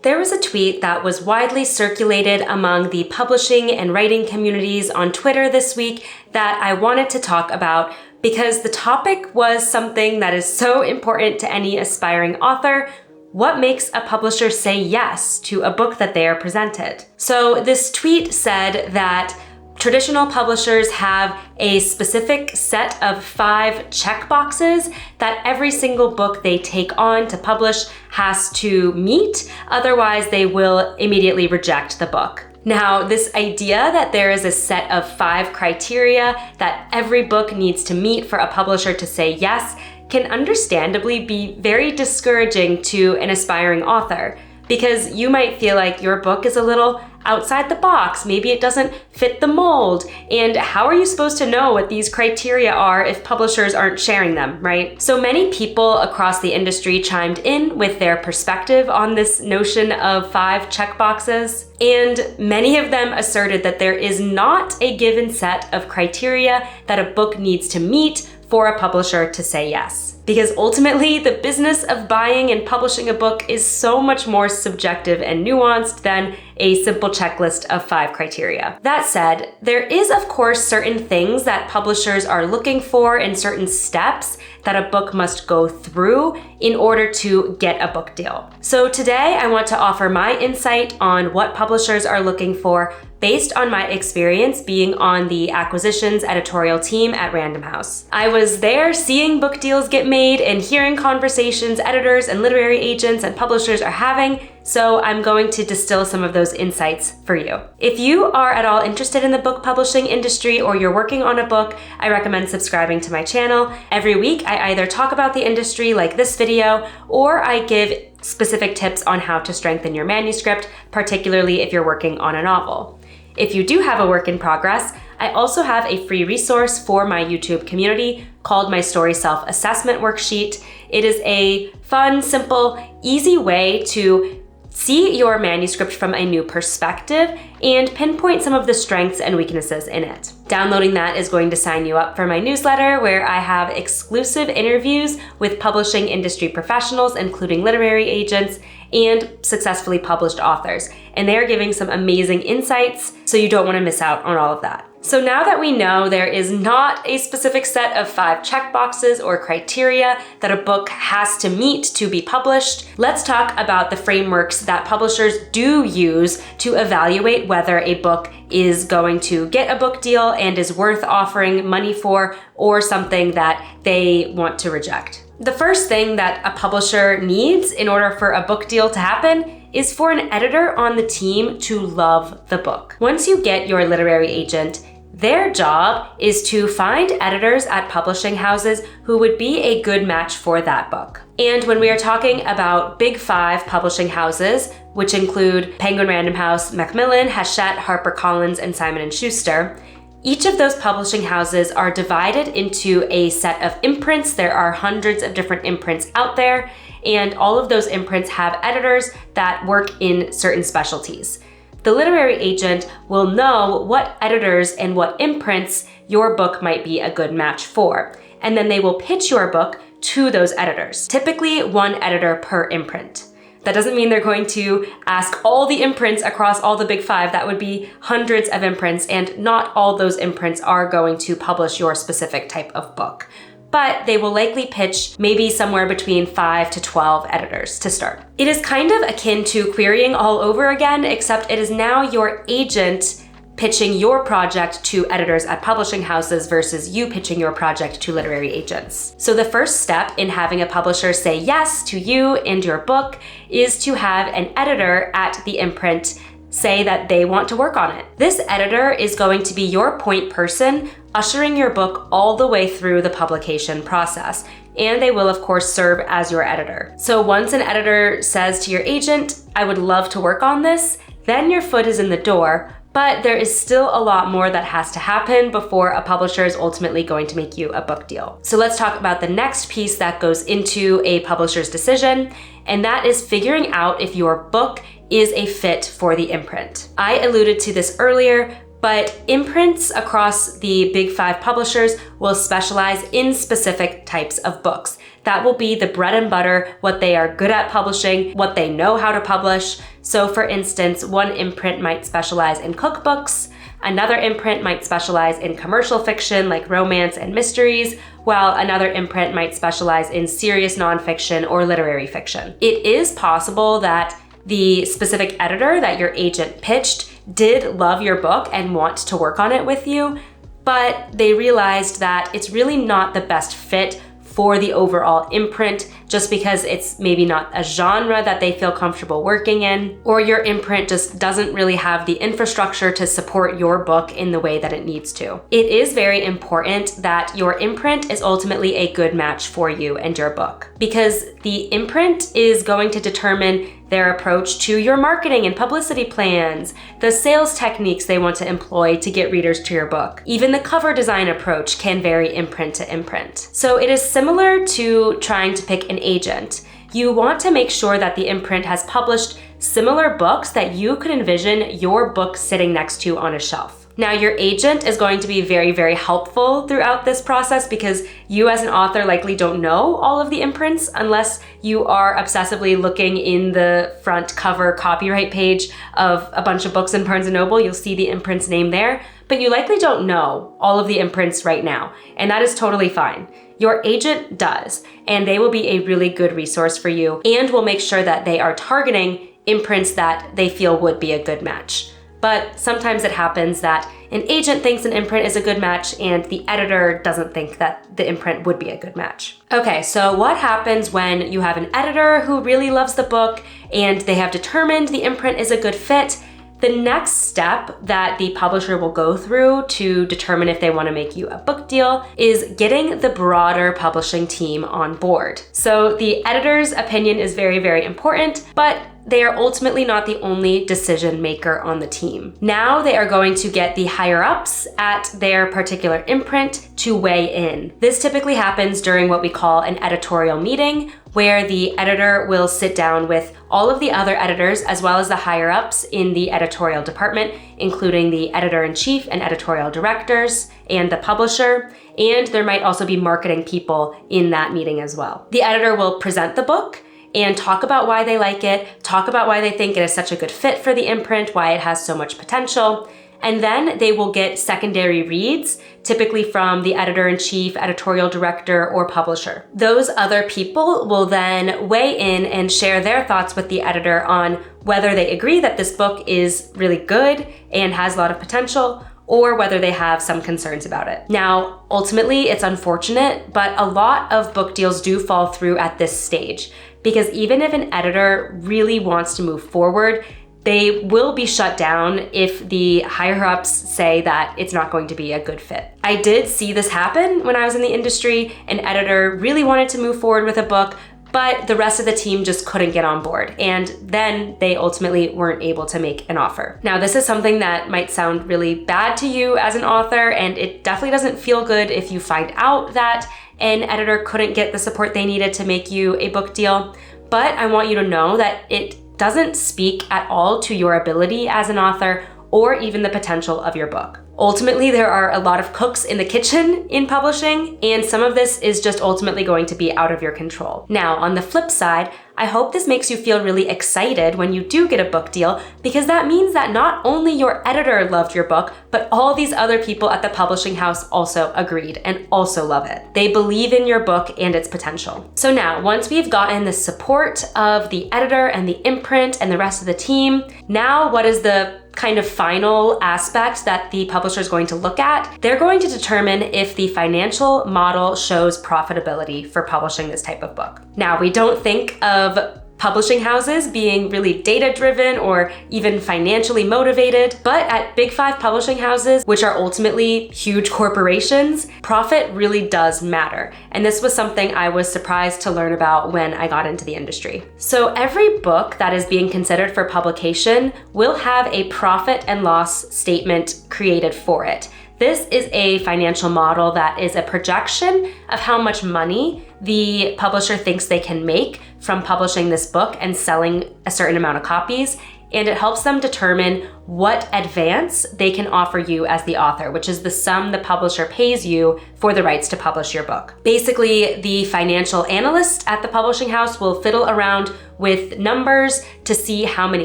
There was a tweet that was widely circulated among the publishing and writing communities on Twitter this week that I wanted to talk about because the topic was something that is so important to any aspiring author. What makes a publisher say yes to a book that they are presented? So this tweet said that traditional publishers have a specific set of 5 checkboxes that every single book they take on to publish has to meet, otherwise they will immediately reject the book. Now, this idea that there is a set of 5 criteria that every book needs to meet for a publisher to say yes can understandably be very discouraging to an aspiring author, because you might feel like your book is a little outside the box, maybe it doesn't fit the mold, and how are you supposed to know what these criteria are if publishers aren't sharing them, right? So many people across the industry chimed in with their perspective on this notion of 5 checkboxes, and many of them asserted that there is not a given set of criteria that a book needs to meet for a publisher to say yes. Because ultimately, the business of buying and publishing a book is so much more subjective and nuanced than a simple checklist of 5 criteria. That said, there is of course certain things that publishers are looking for and certain steps that a book must go through in order to get a book deal. So today I want to offer my insight on what publishers are looking for based on my experience being on the acquisitions editorial team at Random House. I was there seeing book deals get made and hearing conversations editors and literary agents and publishers are having, so I'm going to distill some of those insights for you. If you are at all interested in the book publishing industry or you're working on a book, I recommend subscribing to my channel. Every week, I either talk about the industry like this video, or I give specific tips on how to strengthen your manuscript, particularly if you're working on a novel. If you do have a work in progress, I also have a free resource for my YouTube community called my Story Self-Assessment Worksheet. It is a fun, simple, easy way to see your manuscript from a new perspective and pinpoint some of the strengths and weaknesses in it. Downloading that is going to sign you up for my newsletter, where I have exclusive interviews with publishing industry professionals, including literary agents and successfully published authors. And they're giving some amazing insights, so you don't want to miss out on all of that. So now that we know there is not a specific set of 5 checkboxes or criteria that a book has to meet to be published, let's talk about the frameworks that publishers do use to evaluate whether a book is going to get a book deal and is worth offering money for, or something that they want to reject. The first thing that a publisher needs in order for a book deal to happen is for an editor on the team to love the book. Once you get your literary agent, their job is to find editors at publishing houses who would be a good match for that book. And when we are talking about big 5 publishing houses, which include Penguin Random House, Macmillan, Hachette, HarperCollins, and Simon & Schuster, each of those publishing houses are divided into a set of imprints. There are hundreds of different imprints out there, and all of those imprints have editors that work in certain specialties. The literary agent will know what editors and what imprints your book might be a good match for, and then they will pitch your book to those editors, typically 1 editor per imprint. That doesn't mean they're going to ask all the imprints across all the big 5. That would be hundreds of imprints, and not all those imprints are going to publish your specific type of book. But they will likely pitch maybe somewhere between 5 to 12 editors to start. It is kind of akin to querying all over again, except it is now your agent pitching your project to editors at publishing houses versus you pitching your project to literary agents. So the first step in having a publisher say yes to you and your book is to have an editor at the imprint say that they want to work on it. This editor is going to be your point person, ushering your book all the way through the publication process. And they will of course serve as your editor. So once an editor says to your agent, I would love to work on this, then your foot is in the door. But there is still a lot more that has to happen before a publisher is ultimately going to make you a book deal. So let's talk about the next piece that goes into a publisher's decision, and that is figuring out if your book is a fit for the imprint. I alluded to this earlier, but imprints across the big 5 publishers will specialize in specific types of books. That will be the bread and butter, what they are good at publishing, what they know how to publish. So for instance, one imprint might specialize in cookbooks, another imprint might specialize in commercial fiction like romance and mysteries, while another imprint might specialize in serious nonfiction or literary fiction. It is possible that the specific editor that your agent pitched did love your book and want to work on it with you, but they realized that it's really not the best fit for the overall imprint just because it's maybe not a genre that they feel comfortable working in, or your imprint just doesn't really have the infrastructure to support your book in the way that it needs to. It is very important that your imprint is ultimately a good match for you and your book, because the imprint is going to determine their approach to your marketing and publicity plans, the sales techniques they want to employ to get readers to your book. Even the cover design approach can vary imprint to imprint. So it is similar to trying to pick an agent. You want to make sure that the imprint has published similar books that you could envision your book sitting next to on a shelf. Now, your agent is going to be very, very helpful throughout this process because you as an author likely don't know all of the imprints unless you are obsessively looking in the front cover copyright page of a bunch of books in Barnes & Noble. You'll see the imprint's name there, but you likely don't know all of the imprints right now, and that is totally fine. Your agent does, and they will be a really good resource for you and will make sure that they are targeting imprints that they feel would be a good match. But sometimes it happens that an agent thinks an imprint is a good match and the editor doesn't think that the imprint would be a good match. Okay, so what happens when you have an editor who really loves the book and they have determined the imprint is a good fit? The next step that the publisher will go through to determine if they want to make you a book deal is getting the broader publishing team on board. So the editor's opinion is very, very important, but they are ultimately not the only decision maker on the team. Now they are going to get the higher ups at their particular imprint to weigh in. This typically happens during what we call an editorial meeting, where the editor will sit down with all of the other editors as well as the higher ups in the editorial department, including the editor-in-chief and editorial directors and the publisher, and there might also be marketing people in that meeting as well. The editor will present the book and talk about why they like it, talk about why they think it is such a good fit for the imprint, why it has so much potential, and then they will get secondary reads, typically from the editor-in-chief, editorial director, or publisher. Those other people will then weigh in and share their thoughts with the editor on whether they agree that this book is really good and has a lot of potential, or whether they have some concerns about it. Now, ultimately, it's unfortunate, but a lot of book deals do fall through at this stage, because even if an editor really wants to move forward, they will be shut down if the higher ups say that it's not going to be a good fit. I did see this happen when I was in the industry. An editor really wanted to move forward with a book, but the rest of the team just couldn't get on board, and then they ultimately weren't able to make an offer. Now, this is something that might sound really bad to you as an author, and it definitely doesn't feel good if you find out that an editor couldn't get the support they needed to make you a book deal, but I want you to know that it doesn't speak at all to your ability as an author or even the potential of your book. Ultimately, there are a lot of cooks in the kitchen in publishing, and some of this is just ultimately going to be out of your control. Now, on the flip side, I hope this makes you feel really excited when you do get a book deal, because that means that not only your editor loved your book, but all these other people at the publishing house also agreed and also love it. They believe in your book and its potential. So now, once we've gotten the support of the editor and the imprint and the rest of the team, now what is the kind of final aspect that the publisher is going to look at? They're going to determine if the financial model shows profitability for publishing this type of book. Now, we don't think of publishing houses being really data-driven or even financially motivated, but at Big Five publishing houses, which are ultimately huge corporations, profit really does matter. And this was something I was surprised to learn about when I got into the industry. So every book that is being considered for publication will have a profit and loss statement created for it. This is a financial model that is a projection of how much money the publisher thinks they can make from publishing this book and selling a certain amount of copies. and it helps them determine what advance they can offer you as the author, which is the sum the publisher pays you for the rights to publish your book. Basically, the financial analyst at the publishing house will fiddle around with numbers to see how many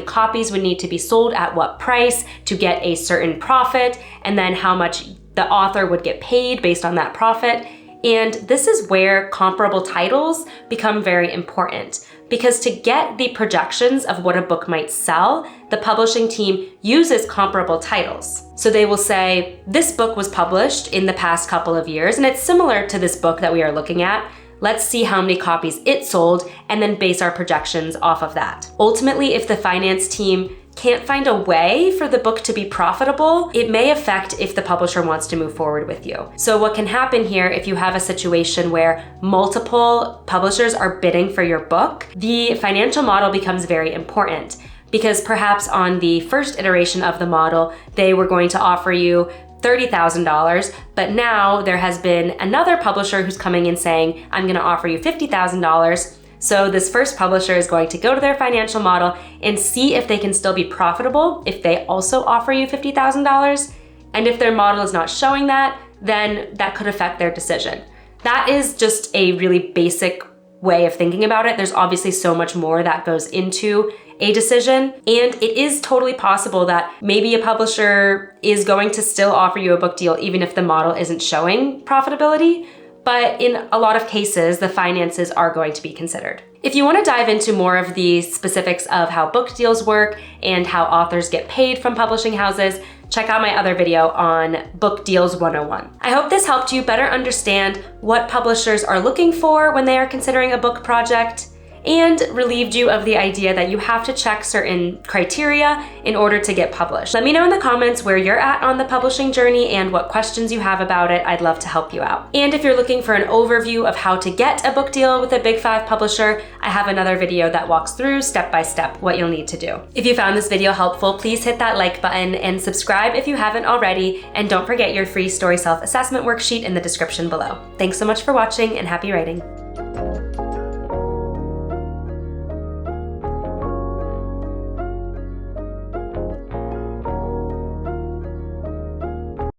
copies would need to be sold at what price to get a certain profit, and then how much the author would get paid based on that profit. And this is where comparable titles become very important, because to get the projections of what a book might sell, the publishing team uses comparable titles. So they will say, this book was published in the past couple of years, and it's similar to this book that we are looking at. Let's see how many copies it sold, and then base our projections off of that. Ultimately, if the finance team can't find a way for the book to be profitable, it may affect if the publisher wants to move forward with you. So what can happen here if you have a situation where multiple publishers are bidding for your book, the financial model becomes very important, because perhaps on the first iteration of the model, they were going to offer you $30,000, but now there has been another publisher who's coming in saying, I'm gonna offer you $50,000. So this first publisher is going to go to their financial model and see if they can still be profitable if they also offer you $50,000. And if their model is not showing that, then that could affect their decision. That is just a really basic way of thinking about it. There's obviously so much more that goes into a decision, and it is totally possible that maybe a publisher is going to still offer you a book deal even if the model isn't showing profitability. But in a lot of cases, the finances are going to be considered. If you want to dive into more of the specifics of how book deals work and how authors get paid from publishing houses, check out my other video on Book Deals 101. I hope this helped you better understand what publishers are looking for when they are considering a book project, and relieved you of the idea that you have to check certain criteria in order to get published. Let me know in the comments where you're at on the publishing journey and what questions you have about it. I'd love to help you out. And if you're looking for an overview of how to get a book deal with a Big 5 publisher, I have another video that walks through step by step what you'll need to do. If you found this video helpful, please hit that like button and subscribe if you haven't already, and don't forget your free story self-assessment worksheet in the description below. Thanks so much for watching, and happy writing.